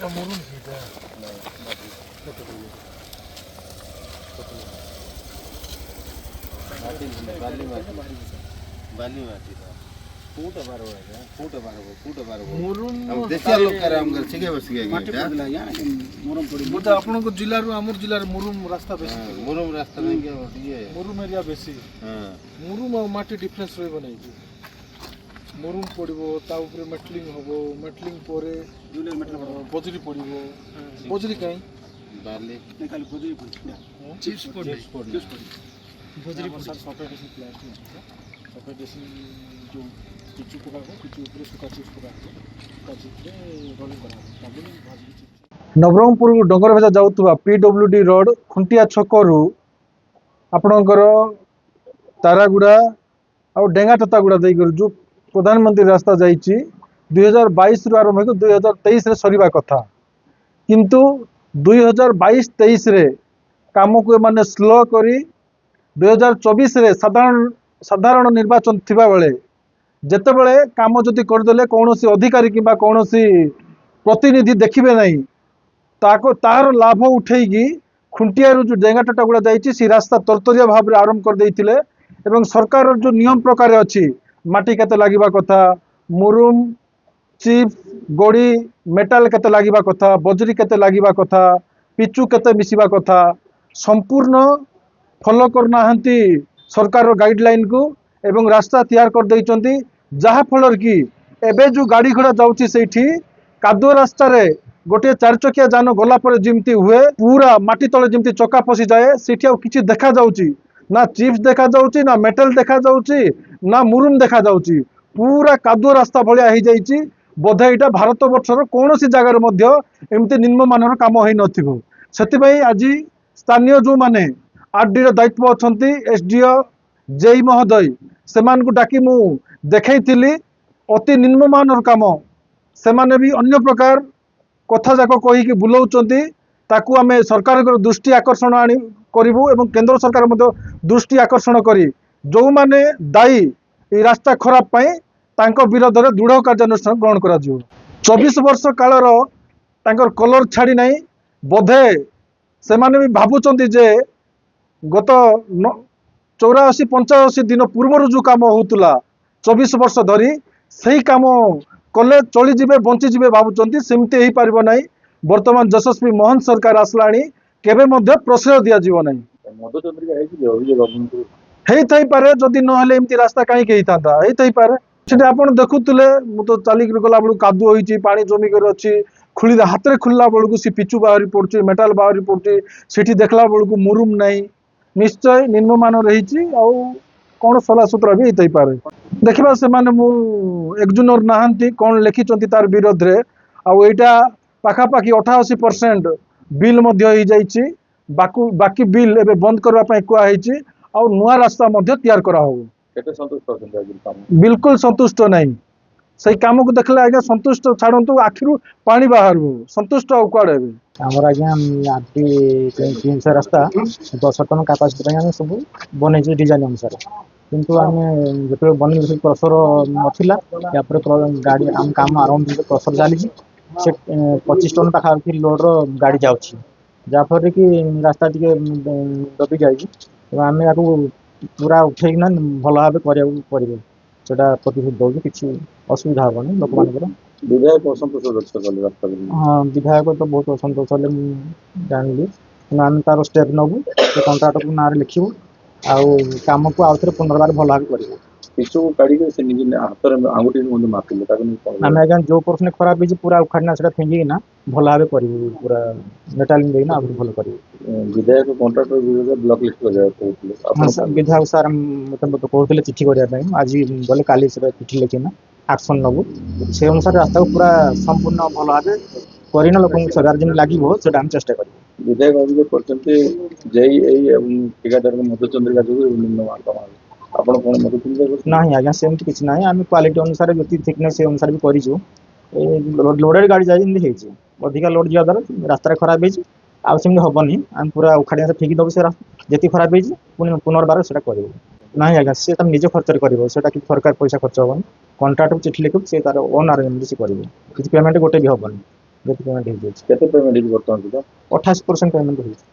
मुरुम सीधा बाली माटी फूट बारो है फूट बारो मुरुम हम देसिया लोग करे हम घर सिगे बस गए माटी पड़ला या मुरुम पड़ी बोलते आपन को जिल्ला रो हमर जिल्ला रे मुरुम रास्ता बेसी मुरुम रास्ता नहीं गया ये मुरुम एरिया बेसी हां मुरुम और माटी डिफरेंस रहबो नै मुरुम पड़िबो ता ऊपर मेटलिंग होबो मेटलिंग पोरे जुले मेटल पड़बो बजरी पड़िबो बजरी काई बाली निकाल बजरी पड़ी चिप्स पड़ी बजरी पड़ी सफेदेशन प्लास्टिक सफेदेशन जो किचु पका को किचु ऊपर सुका चिप्स पका को चिप्स रे रोलिंग करा तबे भाजी चिप्स नवरंगपुर डंगर भेजा जाउतबा पीडब्ल्यूडी रोड खुंटिया छकरू आपणकर तारागुड़ा आ डेंगा टतागुड़ा देई कर जो प्रधानमंत्री रास्ता जाइए 2022 रु आरंभ हो 2023 रे सरीबा कथा किंतु 2022-23 रे काम को माने स्लो करी 2024 रे साधारण निर्वाचन थिबा बेले जेते बेले काम जदि करदेले कौनसी अधिकारी किंबा कौनसी प्रतिनिधि देखिबे नहीं ताको तार लाभ उठेगी खुंटिया जो डेंगा टटागुड़ा जाइए सी रास्ता तरतरिया भाव में आरंभ कर देइथिले एवं सरकार जो नियम प्रकार अच्छी माटी केते लागिबा कथा मुरुम चिप गोड़ी मेटाल केते लागिबा कथा बजरी केते लागिबा कथा पिचु केते मिसिबा कथा संपूर्ण फॉलो करना हंती सरकार रो गाइडलाइन को एवं रास्ता तैयार कर देइचंती जहा फलर की एबे जो गाड़ी घोड़ा जाउची सेठी कादो रास्ता रे गोटे चार चकिया जान गला पर जिमती हुए पूरा माटी तले जिमती चक्का पसी जाए सेठी आ किछि देखा जाउची ना चिप्स देखा जाउची ना मेटल देखा जाउची ना मुरुम देखा जाउची पूरा कादुआ रास्ता भलिया हो जाइए बोधे यहाँ भारत वर्षर कौन सी जगार एमती निम्नमानर कम हो नथिबो सेतिबई आज स्थानीय जो माने आरडी दायित्व अच्छा एसडीओ जेई महोदय से डाकी मु देखई अति निम्नमानर कम से भी अन्य प्रकार कथा जाक कहीकि बुलाउचंती ताकू आमे सरकार दृष्टि आकर्षण आनी करिवु एवं केंद्र सरकार मध्य दृष्टि आकर्षण करी जो माने दायी ये रास्ता खराब पाई तांको विरोध में दृढ़ कार्यानुष्ठान ग्रहण करा जिवो 24 वर्ष कालर तांकर कलर छाड़ी नहीं बोधे से माने भी भाबुचंती जे गत 84-85 दिन पूर्व जो काम होतुला 24 वर्ष धरी सही काम कले चली जिबे बंची जिबे भाबुचंती सेमती ही पारिबो नाही वर्तमान यशस्वी मोहन सरकार आसलाणी केबे मध्य प्रश्रय दिया जीव नाही हेई थाई पारे जदि नहले एमती रास्ता कहीं कही था हेई थाई पारे सेठी आपण देखुतले मु तो चालिक गला बेलू कादु होईची पानी जमी कर अछि खुली हाथ रे खुलला बेलू सी पिचु बाहरी पड़ुची मेटाल बाहरी पड़ुची सेठी देखला बेलू मुरुम नाही निश्चय निम्नमान रही कौन सला सूत्र भी होई पारे देखिबा से माने मु एकजुनर नाहंती कौन लिखिचंती तार विरोध रे आ एटा पाखापाखि 88% बिल मध्य हो जाइए बाकी बिल एबे बंद करबा पई कुआ ହେଇची आ नुआ रास्ता मध्य तैयार करा हो केते संतुष्ट होछन बिल्कुल संतुष्ट नहीं सही काम को देखले आगे संतुष्ट छाड़ंतु आखिरु पानी बाहरबो संतुष्ट आ कुआडे हमर आगे आटी 300 रास्ता 10 टन कैपेसिटी पे हम सब बनै छै डिजाइन अनुसार किंतु आमे जेते बनै छै प्रेशर नथिला या पर गाड़ी हम काम आरंभ प्रेशर जाली से 25 टन पाखा लोड रो गाड़ी जाउछि जाफर कि रास्ता टिके दबी जाइए आम या पूरा उठे भल भाव करें सेटा प्रतिशोध दौर किसी असुविधा हेनी लोक मान विधायक असंतोष हाँ विधायक तो बहुत असंतोष हेल्ले जानी आम तार स्टेप नबू कंट्राक्टर को ना लिखू आम को आउ थे पुनर्बार भल भाव कर आम आज्ञा जो पर्सन खराब हो पूरा उखाड़ना से फिंगिना भल भाव कर पूरा मेटालिंग देना भल कर विधायक कंट्राक्टर विरोध ब्लॉक लिस्ट विधायक सार मतलब कहते चिठी करने आज गले काली चिठी लिखिना एक्शन नबू से अनुसार रास्ता को पूरा संपूर्ण भल भाव करना लोक सरकार जमी लगे से चेष्टा कर विधायक अभियोग करते ठेकेदार मधुचंद्रिका जो आपण कौन मधुचंद्रिका ना आज्ञा सेमती किसी ना आम क्वालिटी अनुसार जो थिकनेस से अनुसार भी करूँ लोडेड गाड़ी जाए अधिका लोड जा द्वारा रास्ता खराब होमनी आम पूरा उखाड़ी से फिंगी दबू से जी खराब हो पुनर्बार से कर ना आज्ञा सी निज खर्च कर सरकार पैसा खर्च हेनी कंट्राक्टर चिठी लिखू से तार ओन आरेंजमेंट से कर पेमेंट गोटे भी हेनी ଯେତେ ପେମେଣ୍ଟ ହେଇଯାଇଛି କେତେ ପେମେଣ୍ଟ ହେଇଛି ବର୍ତ୍ତମାନ ସୁଦ୍ଧା? 28% ପେମେଣ୍ଟ ହେଇଛି।